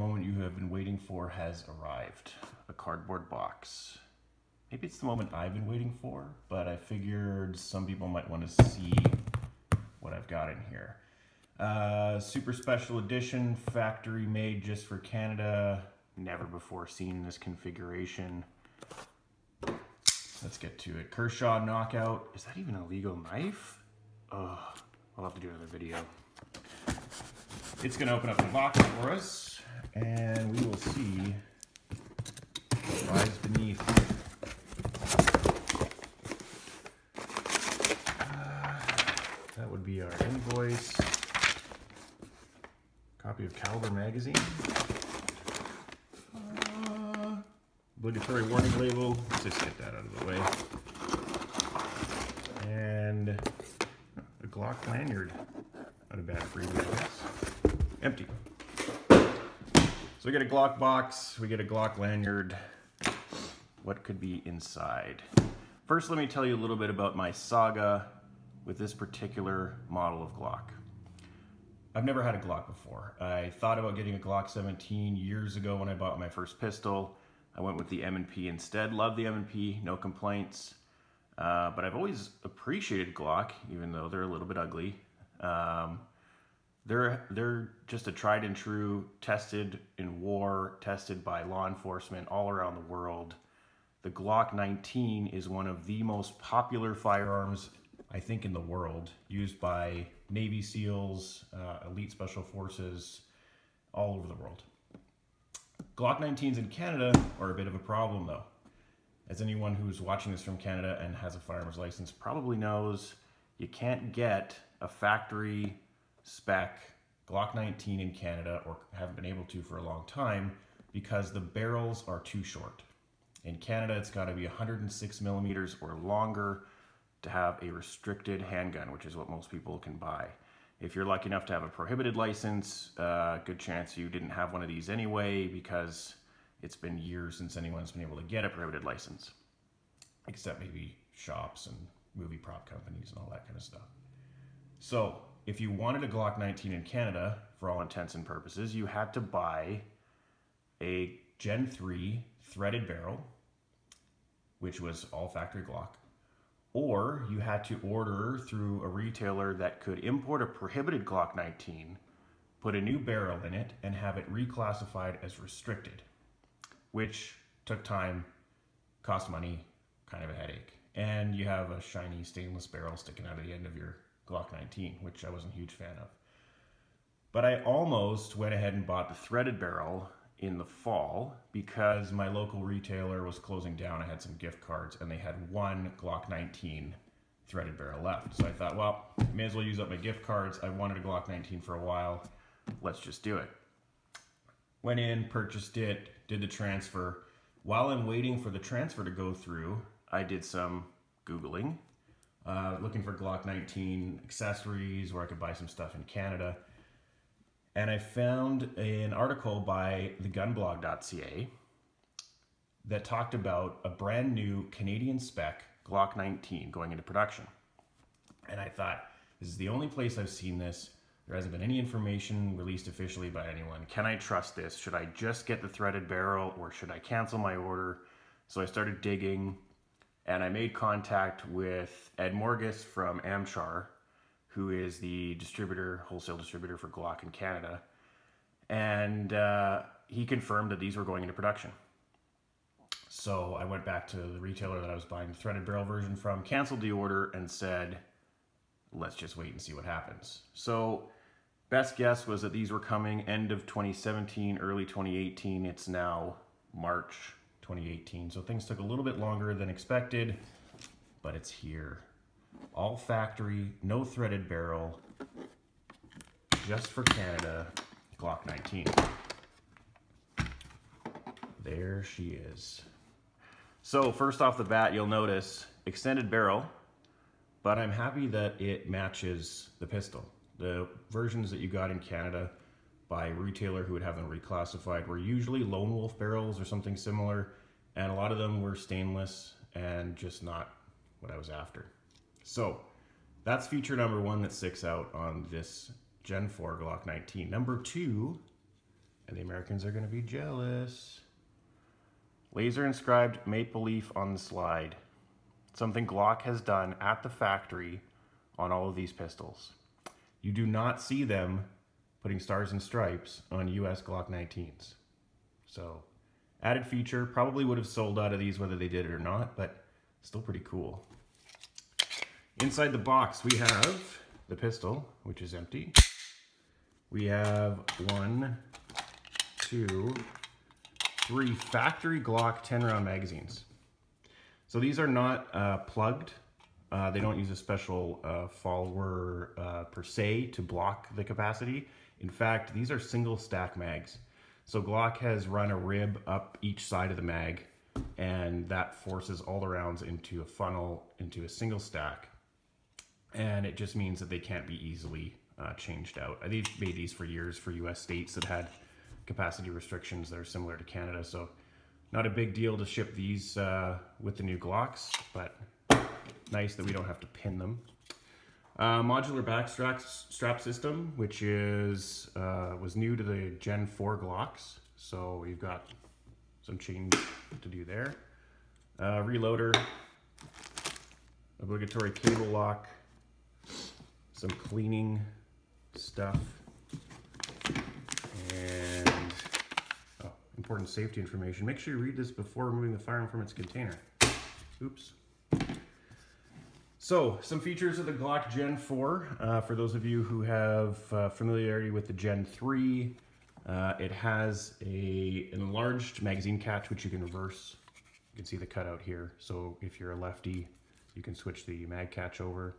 moment you have been waiting for has arrived. A cardboard box. Maybe it's the moment I've been waiting for, but I figured some people might want to see what I've got in here. Super special edition, factory made just for Canada. Never before seen this configuration. Let's get to it. Kershaw Knockout. Is that even a legal knife? Oh, I'll have to do another video. It's going to open up the box for us, and we will see what lies beneath. That would be our invoice. Copy of Caliber magazine. Obligatory warning label. Let's just get that out of the way. And a Glock lanyard. Not a bad freebie, I guess. Empty. So we get a Glock box, we get a Glock lanyard. What could be inside? First, let me tell you a little bit about my saga with this particular model of Glock. I've never had a Glock before. I thought about getting a Glock 17 years ago when I bought my first pistol. I went with the M&P instead. Love the M&P, no complaints. But I've always appreciated Glock, even though they're a little bit ugly. They're just a tried and true, tested in war, tested by law enforcement all around the world. The Glock 19 is one of the most popular firearms, I think, in the world, used by Navy SEALs, elite special forces, all over the world. Glock 19s in Canada are a bit of a problem, though. As anyone who's watching this from Canada and has a firearms license probably knows, you can't get a factory spec Glock 19 in Canada, or haven't been able to for a long time, because the barrels are too short. In Canada, it's got to be 106 millimeters or longer to have a restricted handgun, which is what most people can buy. If you're lucky enough to have a prohibited license, good chance you didn't have one of these anyway, because it's been years since anyone's been able to get a prohibited license, except maybe shops and movie prop companies and all that kind of stuff. So if you wanted a Glock 19 in Canada, for all intents and purposes, you had to buy a Gen 3 threaded barrel, which was all factory Glock, or you had to order through a retailer that could import a prohibited Glock 19, put a new barrel in it, and have it reclassified as restricted, which took time, cost money, kind of a headache. And you have a shiny stainless barrel sticking out of the end of your Glock 19, which I wasn't a huge fan of. But I almost went ahead and bought the threaded barrel in the fall because my local retailer was closing down. I had some gift cards and they had one Glock 19 threaded barrel left. So I thought, well, I may as well use up my gift cards. I wanted a Glock 19 for a while. Let's just do it. Went in, purchased it, did the transfer. While I'm waiting for the transfer to go through, I did some Googling, looking for Glock 19 accessories where I could buy some stuff in Canada. And I found an article by thegunblog.ca that talked about a brand new Canadian spec Glock 19 going into production. And I thought, this is the only place I've seen this. There hasn't been any information released officially by anyone. Can I trust this? Should I just get the threaded barrel or should I cancel my order? So I started digging and I made contact with Ed Morgus from Amchar, who is the distributor, wholesale distributor for Glock in Canada. And he confirmed that these were going into production. So I went back to the retailer that I was buying the threaded barrel version from, canceled the order and said, let's just wait and see what happens. So best guess was that these were coming end of 2017, early 2018. It's now March 2018. So things took a little bit longer than expected, but it's here. All factory, no threaded barrel, just for Canada, Glock 19. There she is. So first off the bat, you'll notice extended barrel, but I'm happy that it matches the pistol. The versions that you got in Canada by a retailer who would have them reclassified were usually lone wolf barrels or something similar, and a lot of them were stainless and just not what I was after. So that's feature number one that sticks out on this Gen 4 Glock 19. Number two, and they Americans are going to be jealous. Laser inscribed maple leaf on the slide. Something Glock has done at the factory on all of these pistols. You do not see them putting stars and stripes on US Glock 19s. So, added feature, probably would have sold out of these whether they did it or not, but still pretty cool. Inside the box we have the pistol, which is empty. We have 1, 2, 3 factory Glock 10-round magazines. So these are not plugged. They don't use a special follower per se to block the capacity. In fact, these are single stack mags. So Glock has run a rib up each side of the mag, and that forces all the rounds into a funnel, into a single stack. And it just means that they can't be easily changed out. They've made these for years for US states that had capacity restrictions that are similar to Canada. So not a big deal to ship these with the new Glocks, but nice that we don't have to pin them. Modular back strap system, which is was new to the Gen 4 Glocks. So we've got some change to do there. Reloader, obligatory cable lock, some cleaning stuff, and important safety information. Make sure you read this before removing the firearm from its container. Oops. So, some features of the Glock Gen 4. For those of you who have familiarity with the Gen 3, it has an enlarged magazine catch, which you can reverse. You can see the cutout here. So, if you're a lefty, you can switch the mag catch over.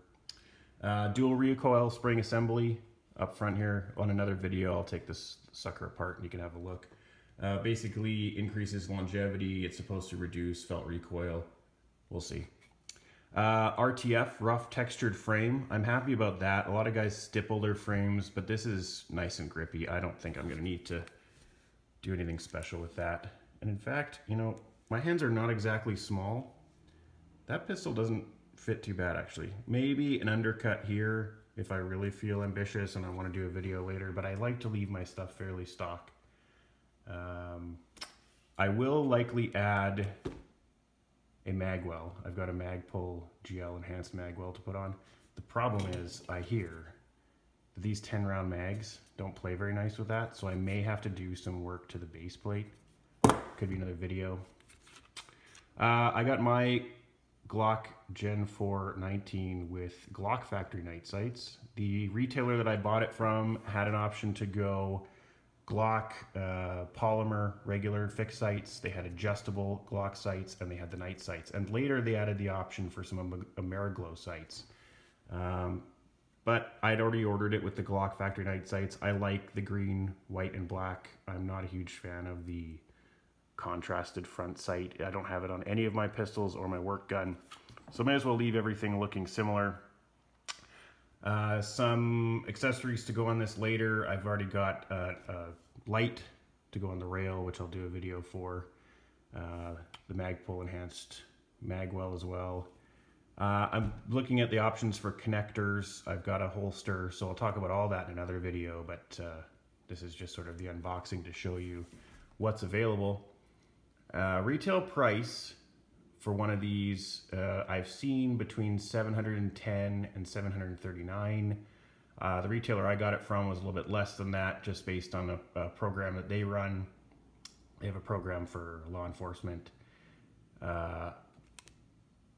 Dual recoil spring assembly up front here. On another video, I'll take this sucker apart and you can have a look. Basically increases longevity. It's supposed to reduce felt recoil. We'll see. RTF, rough textured frame. I'm happy about that. A lot of guys stipple their frames, but this is nice and grippy. I don't think I'm going to need to do anything special with that. And in fact, you know, my hands are not exactly small. That pistol doesn't fit too bad, actually. Maybe an undercut here if I really feel ambitious and I want to do a video later, but I like to leave my stuff fairly stock. I will likely add a magwell. I've got a Magpul GL enhanced magwell to put on. The problem is I hear that these 10-round mags don't play very nice with that, so I may have to do some work to the base plate. Could be another video. I got my Glock Gen 4 19 with Glock factory night sights. The retailer that I bought it from had an option to go Glock polymer regular fixed sights. They had adjustable Glock sights, and they had the night sights. And later they added the option for some Ameriglow sights. But I'd already ordered it with the Glock factory night sights. I like the green, white, and black. I'm not a huge fan of the contrasted front sight. I don't have it on any of my pistols or my work gun, so may as well leave everything looking similar. Some accessories to go on this later. I've already got a light to go on the rail, which I'll do a video for. The Magpul enhanced magwell as well. I'm looking at the options for connectors. I've got a holster, so I'll talk about all that in another video, but this is just sort of the unboxing to show you what's available. Retail price for one of these, I've seen between $710 and $739. The retailer I got it from was a little bit less than that, just based on a program that they run. They have a program for law enforcement. But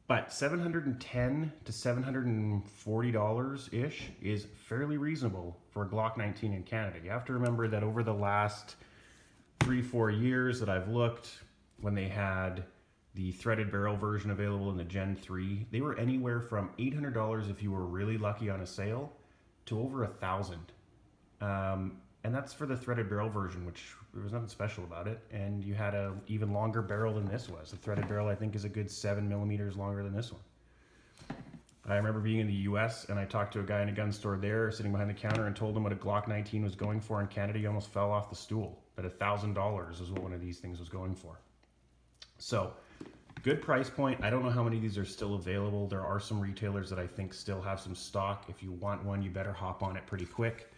$710 to $740-ish is fairly reasonable for a Glock 19 in Canada. You have to remember that over the last 3-4 years that I've looked, when they had the threaded barrel version available in the Gen 3, they were anywhere from $800 if you were really lucky on a sale to over $1,000. And that's for the threaded barrel version, which there was nothing special about it. And you had an even longer barrel than this was. The threaded barrel, I think, is a good 7 millimeters longer than this one. I remember being in the US and I talked to a guy in a gun store there sitting behind the counter and told him what a Glock 19 was going for in Canada. He almost fell off the stool. But $1,000 is what one of these things was going for. So, good price point. I don't know how many of these are still available. There are some retailers that I think still have some stock. If you want one, you better hop on it pretty quick.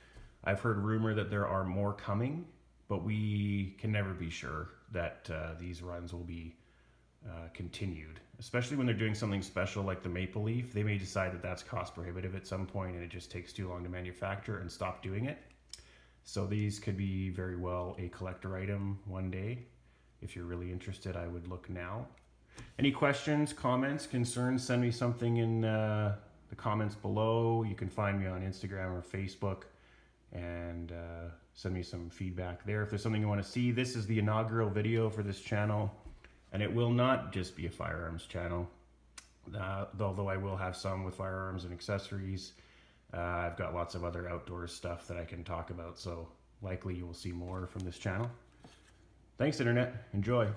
I've heard rumor that there are more coming. but we can never be sure that these runs will be continued, especially when they're doing something special like the Maple Leaf. They may decide that that's cost prohibitive at some point and it just takes too long to manufacture and stop doing it. So these could be very well a collector item one day. If you're really interested, I would look now. Any questions, comments, concerns, send me something in the comments below. You can find me on Instagram or Facebook and send me some feedback there. If there's something you want to see, this is the inaugural video for this channel. And it will not just be a firearms channel, although I will have some with firearms and accessories. I've got lots of other outdoor stuff that I can talk about, so likely you will see more from this channel. Thanks, Internet. Enjoy.